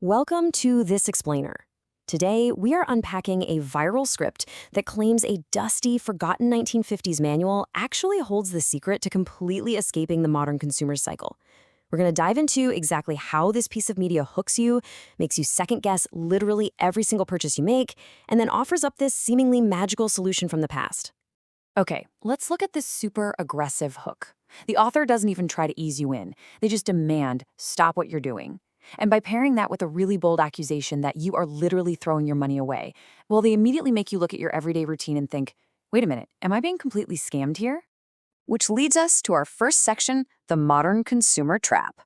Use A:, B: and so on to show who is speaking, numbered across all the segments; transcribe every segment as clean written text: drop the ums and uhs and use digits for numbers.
A: Welcome to This Explainer. Today, we are unpacking a viral script that claims a dusty, forgotten 1950s manual actually holds the secret to completely escaping the modern consumer cycle. We're going to dive into exactly how this piece of media hooks you, makes you second-guess literally every single purchase you make, and then offers up this seemingly magical solution from the past. Okay, let's look at this super aggressive hook. The author doesn't even try to ease you in. They just demand, stop what you're doing. And by pairing that with a really bold accusation that you are literally throwing your money away, well, they immediately make you look at your everyday routine and think, wait a minute, am I being completely scammed here? Which leads us to our first section, the modern consumer trap.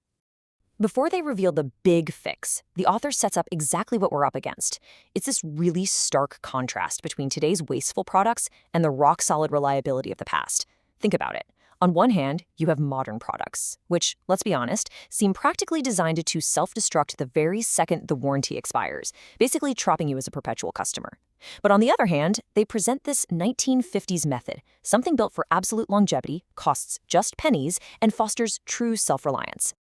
A: Before they reveal the big fix, the author sets up exactly what we're up against. It's this really stark contrast between today's wasteful products and the rock-solid reliability of the past. Think about it. On one hand, you have modern products, which, let's be honest, seem practically designed to self-destruct the very second the warranty expires, basically trapping you as a perpetual customer. But on the other hand, they present this 1950s method, something built for absolute longevity, costs just pennies, and fosters true self-reliance.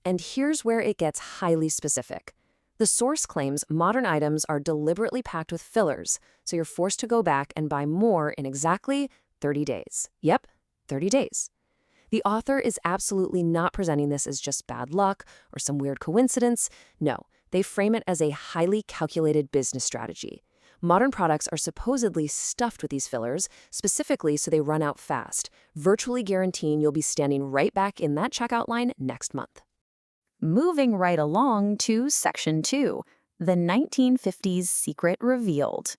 A: And here's where it gets highly specific. The source claims modern items are deliberately packed with fillers, so you're forced to go back and buy more in exactly 30 days. Yep, 30 days. The author is absolutely not presenting this as just bad luck or some weird coincidence. No, they frame it as a highly calculated business strategy. Modern products are supposedly stuffed with these fillers, specifically so they run out fast, virtually guaranteeing you'll be standing right back in that checkout line next month. Moving right along to Section 2, the 1950s secret revealed.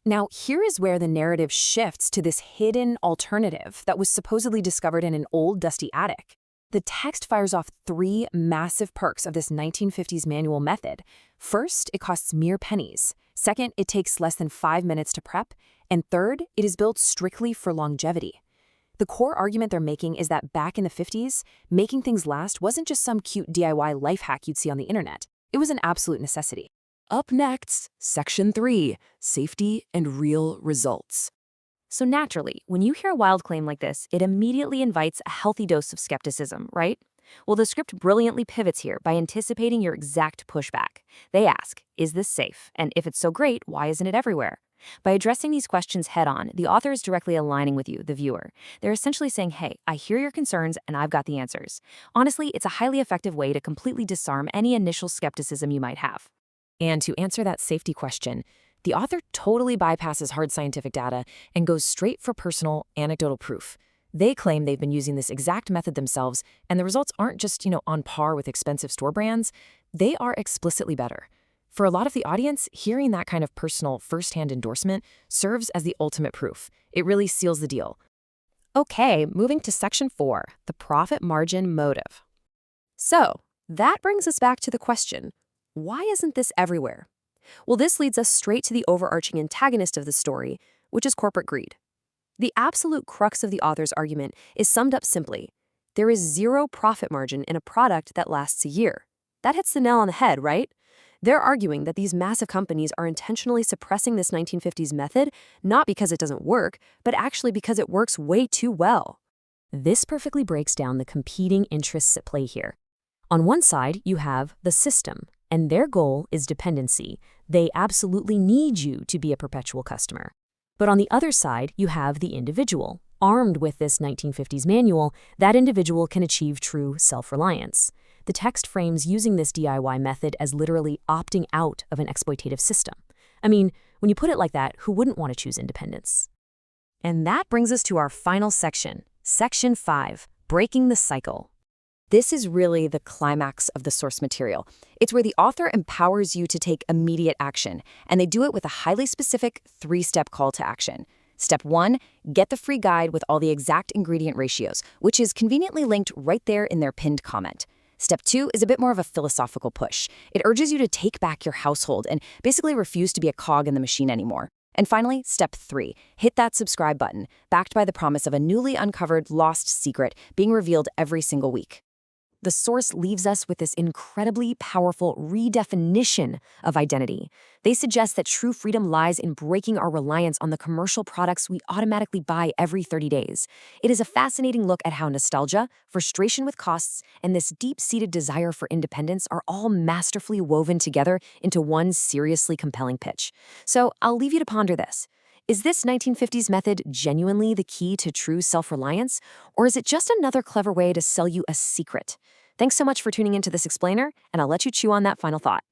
A: Now, here is where the narrative shifts to this hidden alternative that was supposedly discovered in an old, dusty attic. The text fires off three massive perks of this 1950s manual method. First, it costs mere pennies. Second, it takes less than 5 minutes to prep. And third, it is built strictly for longevity. The core argument they're making is that back in the 50s, making things last wasn't just some cute DIY life hack you'd see on the internet. It was an absolute necessity. Up next, Section 3, Safety and Real Results. So naturally, when you hear a wild claim like this, it immediately invites a healthy dose of skepticism, right? Well, the script brilliantly pivots here by anticipating your exact pushback. They ask, is this safe? And if it's so great, why isn't it everywhere? By addressing these questions head-on, the author is directly aligning with you, the viewer. They're essentially saying, hey, I hear your concerns and I've got the answers. Honestly, it's a highly effective way to completely disarm any initial skepticism you might have. And to answer that safety question, the author totally bypasses hard scientific data and goes straight for personal, anecdotal proof. They claim they've been using this exact method themselves, and the results aren't just, on par with expensive store brands. They are explicitly better. For a lot of the audience, hearing that kind of personal, first-hand endorsement serves as the ultimate proof. It really seals the deal. Okay, moving to Section 4, the profit margin motive. So, that brings us back to the question, why isn't this everywhere? Well, this leads us straight to the overarching antagonist of the story, which is corporate greed. The absolute crux of the author's argument is summed up simply. There is zero profit margin in a product that lasts a year. That hits the nail on the head, right? They're arguing that these massive companies are intentionally suppressing this 1950s method, not because it doesn't work, but actually because it works way too well. This perfectly breaks down the competing interests at play here. On one side, you have the system, and their goal is dependency. They absolutely need you to be a perpetual customer. But on the other side, you have the individual. Armed with this 1950s manual, that individual can achieve true self-reliance. The text frames using this DIY method as literally opting out of an exploitative system. I mean, when you put it like that, who wouldn't want to choose independence? And that brings us to our final section, Section 5, Breaking the Cycle. This is really the climax of the source material. It's where the author empowers you to take immediate action, and they do it with a highly specific 3-step call to action. Step 1, get the free guide with all the exact ingredient ratios, which is conveniently linked right there in their pinned comment. Step 2 is a bit more of a philosophical push. It urges you to take back your household and basically refuse to be a cog in the machine anymore. And finally, Step 3, hit that subscribe button, backed by the promise of a newly uncovered lost secret being revealed every single week. The source leaves us with this incredibly powerful redefinition of identity. They suggest that true freedom lies in breaking our reliance on the commercial products we automatically buy every 30 days. It is a fascinating look at how nostalgia, frustration with costs, and this deep-seated desire for independence are all masterfully woven together into one seriously compelling pitch. So I'll leave you to ponder this. Is this 1950s method genuinely the key to true self-reliance, or is it just another clever way to sell you a secret? Thanks so much for tuning into this explainer, and I'll let you chew on that final thought.